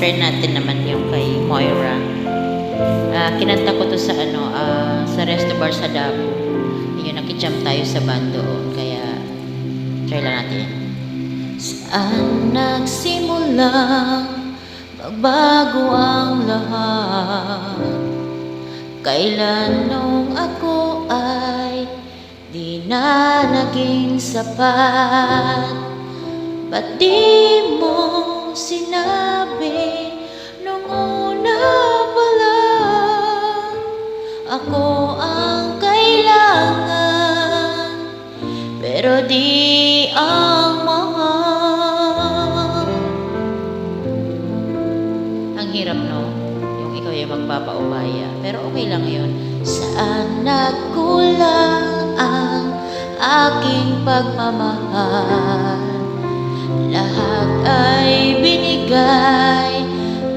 i-try natin naman yung kay Moira. Kinanta ko to sa sa Resto Bar sa Davao. Ayun, nakijam tayo sa band doon. Kaya, try lang natin. Saan nagsimulang magbago ang lahat? Kailan nung ako ay di na naging sapat? Ba't di mo sinabi nung una pa lang? Ako ang kailangan, pero di ang mahal. Ang hirap, no? Yung ikaw yung magpapaubaya. Pero okay lang yun. Saan nagkulang ang aking pagmamahal? Lahat ay binigay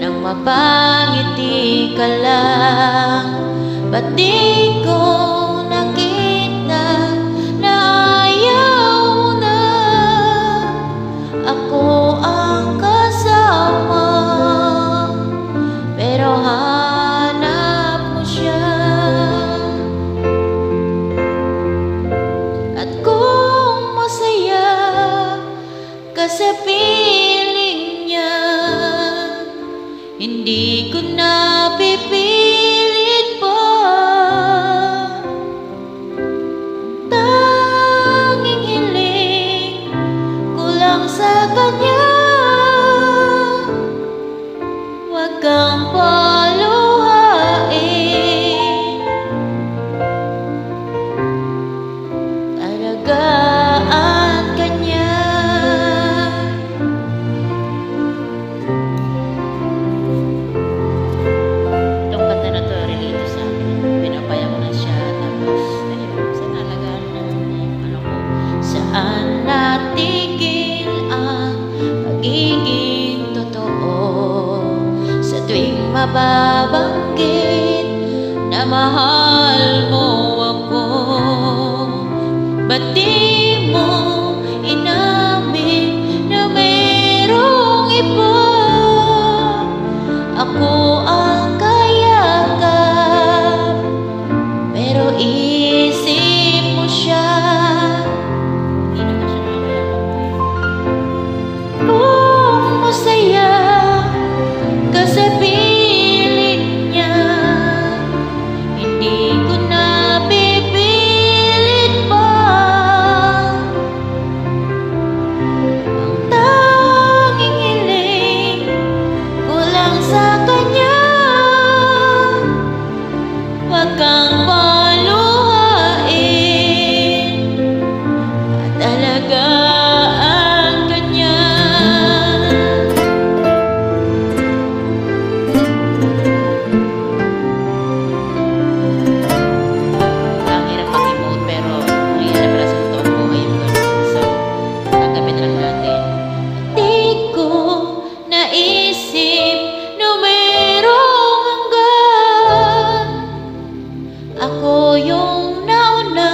nang mapangiti ka lang. Ba't di ko nakita na ayaw na ako ang kasama? Pero hanap mo siya. At kung masaya ka sa piling niya, hindi ko na pipilit pa. Tanging hiling ko lang sa kanya, wag kang paluhain. Alagaan ka niya. Itong kanta na to, relate sa akin. Pinapaya ko na siya. Tapos, ayun, sana alagaan na yung ko. Saan natigil ang pagiging totoo? Sa tuwing mababanggit na mahal mo ako, ba't di mo inamin na mayroong iba? Ako ang kayakap, pero isip mo siya. Hindi naman siya nakakayakap. Kung masaya ka sa piling niya, hindi ko na pipilit pa. Ang tanging hiling ko lang sa kanya, wag kang paluhain at alagaan ka niya. Ang hirap mag-emote, pero nangyayari pala sa totoong buhay yung ganun. So, tanggapin lang natin. Di ko naisip na mayroong hanggan. Ako yung nauna,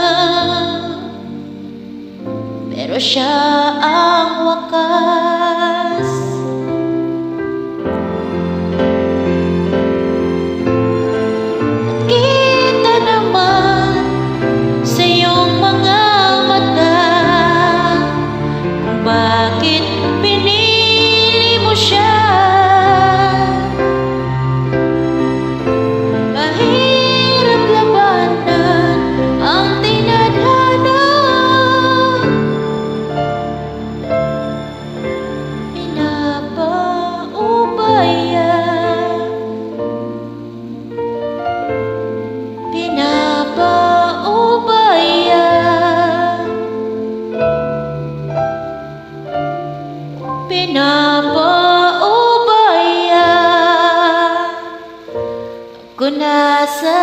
pero siya ang wakas. At kita naman sa iyong mga mata kung bakit pinili mo siya. Mahirap labanan ang tinadhana. Pinapaubaya, pinapaubaya, pinapaubaya ko na sa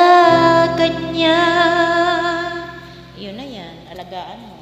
kanya. Yun na yan, alagaan mo.